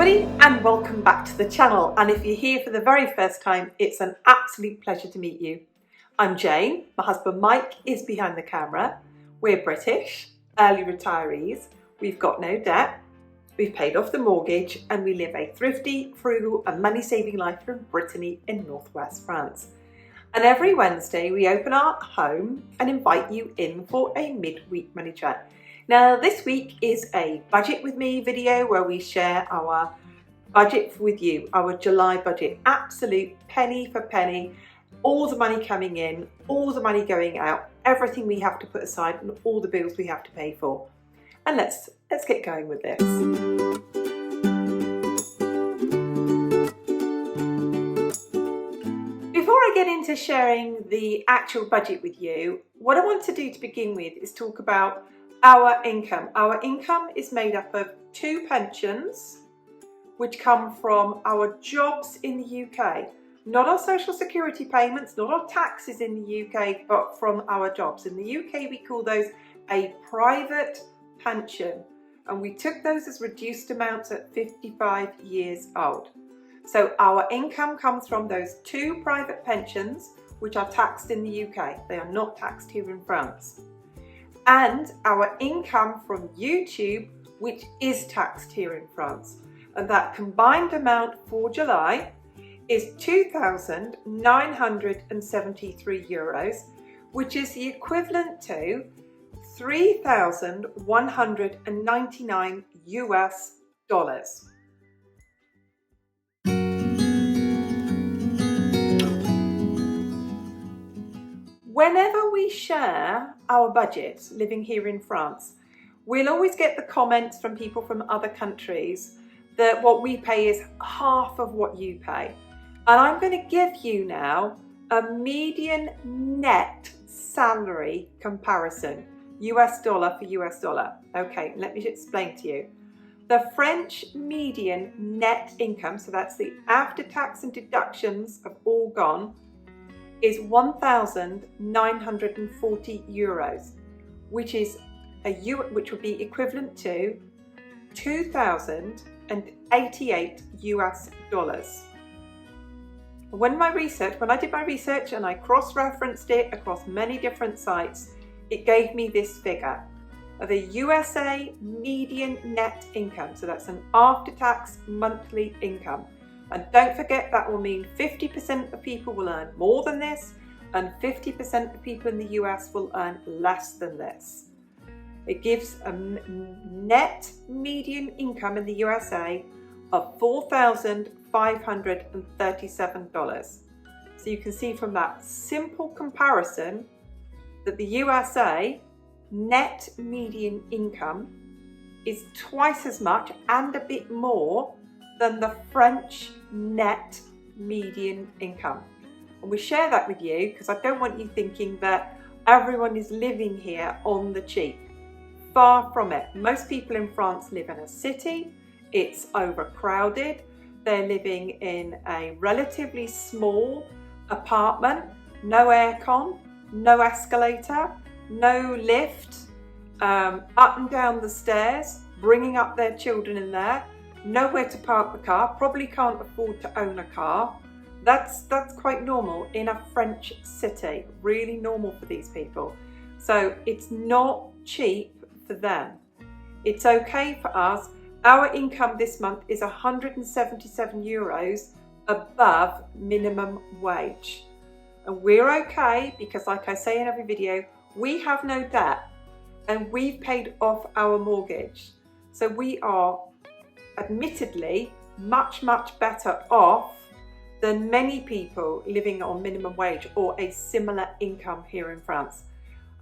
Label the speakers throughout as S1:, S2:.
S1: everybody, and welcome back to the channel. And if you're here for the very first time, it's an absolute pleasure to meet you. I'm Jane, my husband Mike is behind the camera. We're British, early retirees, we've got no debt, we've paid off the mortgage, and we live a thrifty, frugal and money-saving life in Brittany in northwest France. And every Wednesday we open our home and invite you in for a midweek money chat. Now this week is a budget with me video where we share our budget with you, our July budget, absolute penny for penny, all the money coming in, all the money going out, everything we have to put aside and all the bills we have to pay for. And let's get going with this. Before I get into sharing the actual budget with you, what I want to do to begin with is talk about our income. Our income is made up of 2 pensions, which come from our jobs in the UK. Not our social security payments, not our taxes in the UK, but from our jobs. In the UK, we call those a private pension. And we took those as reduced amounts at 55 years old. So our income comes from those 2 private pensions, which are taxed in the UK. They are not taxed here in France. And our income from YouTube, which is taxed here in France. And that combined amount for July is €2,973, which is the equivalent to $3,199 US dollars. Whenever we share our budgets living here in France, we'll always get the comments from people from other countries that what we pay is half of what you pay. And I'm going to give you now a median net salary comparison, US dollar for US dollar. Okay, let me explain to you. The French median net income, so that's the after tax and deductions have all gone, is €1,940, which would be equivalent to 2,088 US dollars. When I did my research and I cross-referenced it across many different sites, it gave me this figure of a USA median net income. So that's an after-tax monthly income. And don't forget, that will mean 50% of people will earn more than this and 50% of people in the US will earn less than this. It gives a net median income in the USA of $4,537. So you can see from that simple comparison that the USA net median income is twice as much and a bit more than the French net median income. And we share that with you because I don't want you thinking that everyone is living here on the cheap. Far from it. Most people in France live in a city, it's overcrowded, they're living in a relatively small apartment, no aircon, no escalator, no lift, up and down the stairs, bringing up their children in there, nowhere to park the car, probably can't afford to own a car. That's quite normal in a French city, really normal for these people. So it's not cheap for them. It's okay for us. Our income this month is €177 above minimum wage. And we're okay because, like I say in every video, we have no debt and we've paid off our mortgage. So we are admittedly much better off than many people living on minimum wage or a similar income here in France.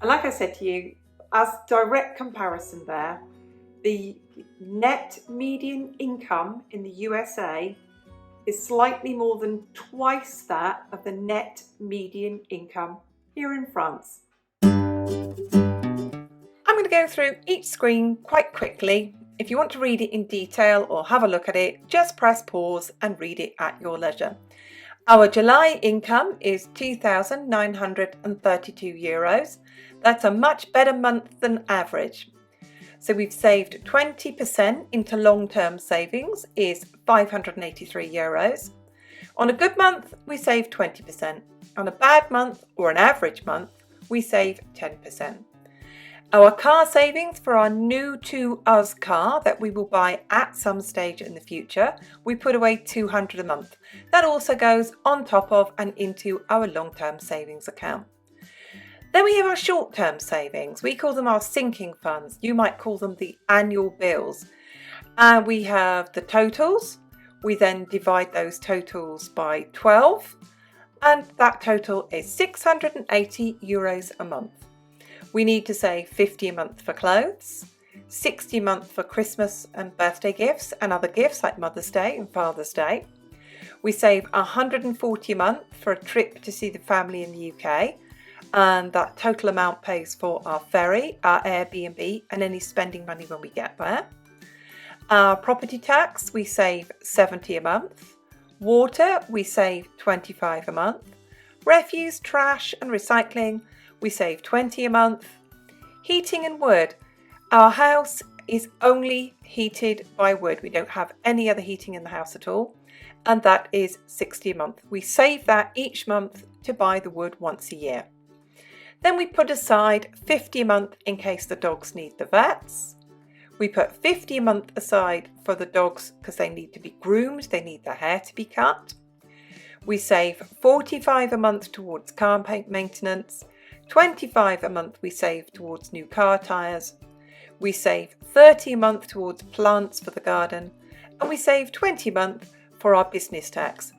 S1: And like I said to you, as direct comparison there, the net median income in the USA is slightly more than twice that of the net median income here in France. I'm going to go through each screen quite quickly. If you want to read it in detail or have a look at it, just press pause and read it at your leisure. Our July income is €2,932. That's a much better month than average. So we've saved 20% into long-term savings is €583. On a good month, we save 20%. On a bad month or an average month, we save 10%. Our car savings for our new to us car that we will buy at some stage in the future, we put away $200 a month. That also goes on top of and into our long-term savings account. Then we have our short-term savings. We call them our sinking funds. You might call them the annual bills. And we have the totals. We then divide those totals by 12. And that total is €680 a month. We need to save 50 a month for clothes, 60 a month for Christmas and birthday gifts and other gifts like Mother's Day and Father's Day. We save 140 a month for a trip to see the family in the UK, and that total amount pays for our ferry, our Airbnb and any spending money when we get there. Our property tax, we save 70 a month. Water, we save 25 a month. Refuse, trash and recycling, we save 20 a month. Heating and wood. Our house is only heated by wood. We don't have any other heating in the house at all. And that is 60 a month. We save that each month to buy the wood once a year. Then we put aside 50 a month in case the dogs need the vets. We put 50 a month aside for the dogs because they need to be groomed. They need their hair to be cut. We save 45 a month towards car maintenance. 25 a month we save towards new car tyres. We save 30 a month towards plants for the garden. And we save 20 a month for our business tax.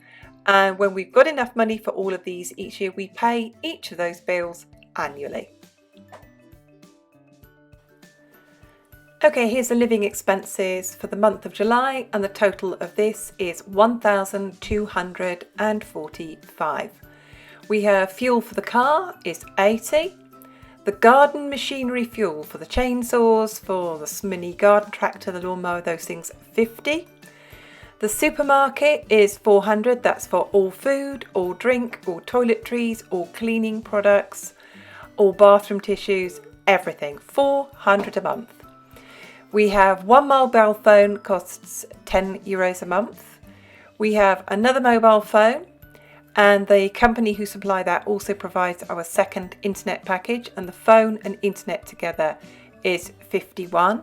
S1: And when we've got enough money for all of these each year, we pay each of those bills annually. Okay, here's the living expenses for the month of July, and the total of this is $1,245. We have fuel for the car is 80. The garden machinery fuel for the chainsaws, for the mini garden tractor, the lawnmower, those things, 50. The supermarket is 400. That's for all food, all drink, all toiletries, all cleaning products, all bathroom tissues, everything, 400 a month. We have one mobile phone, costs €10 a month. We have another mobile phone, and the company who supply that also provides our second internet package, and the phone and internet together is 51.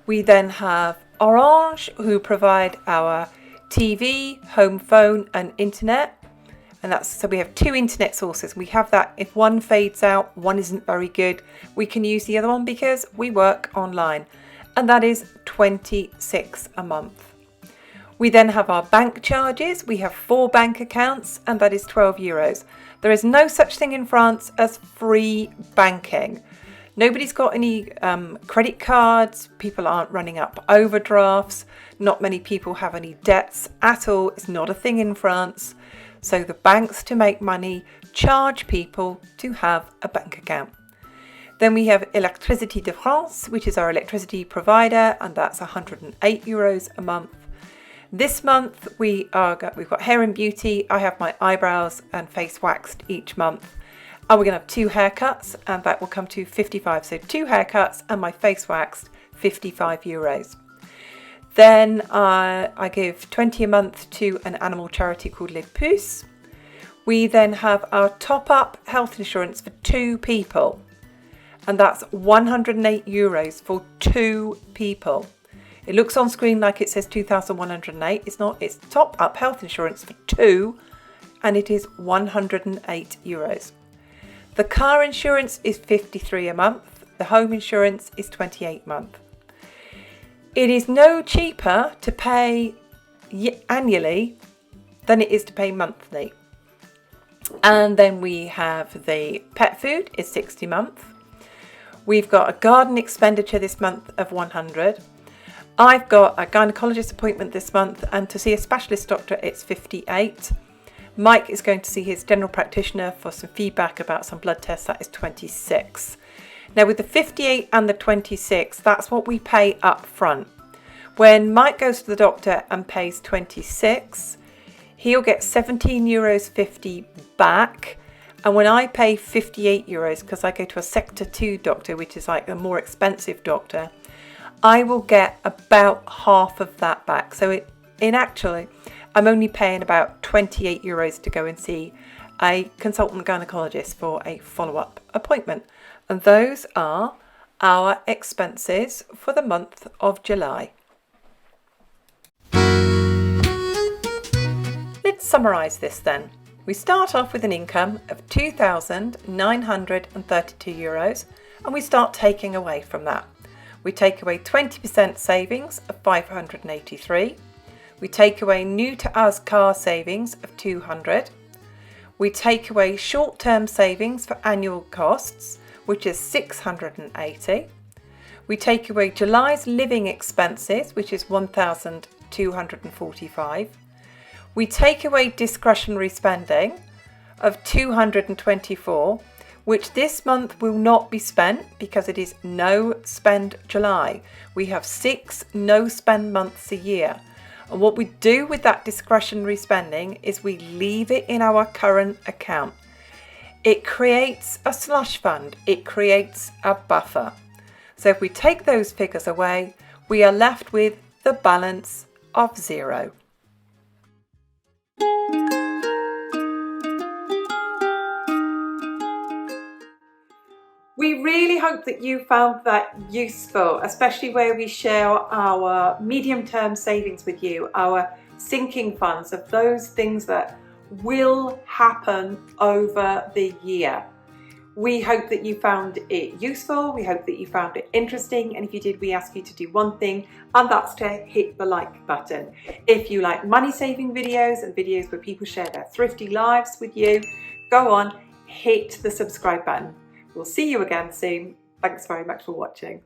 S1: We then have Orange, who provide our TV, home phone and internet. And so we have two internet sources. We have that if one fades out, one isn't very good, we can use the other one because we work online. And that is 26 a month. We then have our bank charges. We have 4 bank accounts, and that is €12. There is no such thing in France as free banking. Nobody's got any credit cards. People aren't running up overdrafts. Not many people have any debts at all. It's not a thing in France. So the banks, to make money, charge people to have a bank account. Then we have Électricité de France, which is our electricity provider, and that's €108 a month. This month we've got hair and beauty. I have my eyebrows and face waxed each month. And we're going to have 2 haircuts, and that will come to 55. So 2 haircuts and my face waxed, €55. Then I give 20 a month to an animal charity called Les Puces. We then have our top-up health insurance for 2 people, and that's €108 for 2 people. It looks on screen like it says 2,108. It's not. It's top-up health insurance for 2, and it is €108. The car insurance is 53 a month. The home insurance is 28 a month. It is no cheaper to pay annually than it is to pay monthly. And then we have the pet food is 60 a month. We've got a garden expenditure this month of 100. I've got a gynecologist appointment this month, and to see a specialist doctor it's 58. Mike is going to see his general practitioner for some feedback about some blood tests. That is 26. Now with the 58 and the 26, that's what we pay up front. When Mike goes to the doctor and pays 26, he'll get €17.50 back, And when I pay €58, because I go to a Sector 2 doctor, which is like a more expensive doctor, I will get about half of that back. So actually, I'm only paying about €28 to go and see a consultant gynecologist for a follow-up appointment. And those are our expenses for the month of July. Let's summarise this then. We start off with an income of €2,932 and we start taking away from that. We take away 20% savings of $583. We take away new to us car savings of $200. We take away short-term savings for annual costs, which is $680. We take away July's living expenses, which is $1,245. We take away discretionary spending of $224, which this month will not be spent because it is no spend July. We have 6 no spend months a year. And what we do with that discretionary spending is we leave it in our current account. It creates a slush fund. It creates a buffer. So if we take those figures away, we are left with the balance of 0. We really hope that you found that useful, especially where we share our medium-term savings with you, our sinking funds of those things that will happen over the year. We hope that you found it useful. We hope that you found it interesting. And if you did, we ask you to do one thing, and that's to hit the like button. If you like money saving videos and videos where people share their thrifty lives with you, go on, hit the subscribe button. We'll see you again soon. Thanks very much for watching.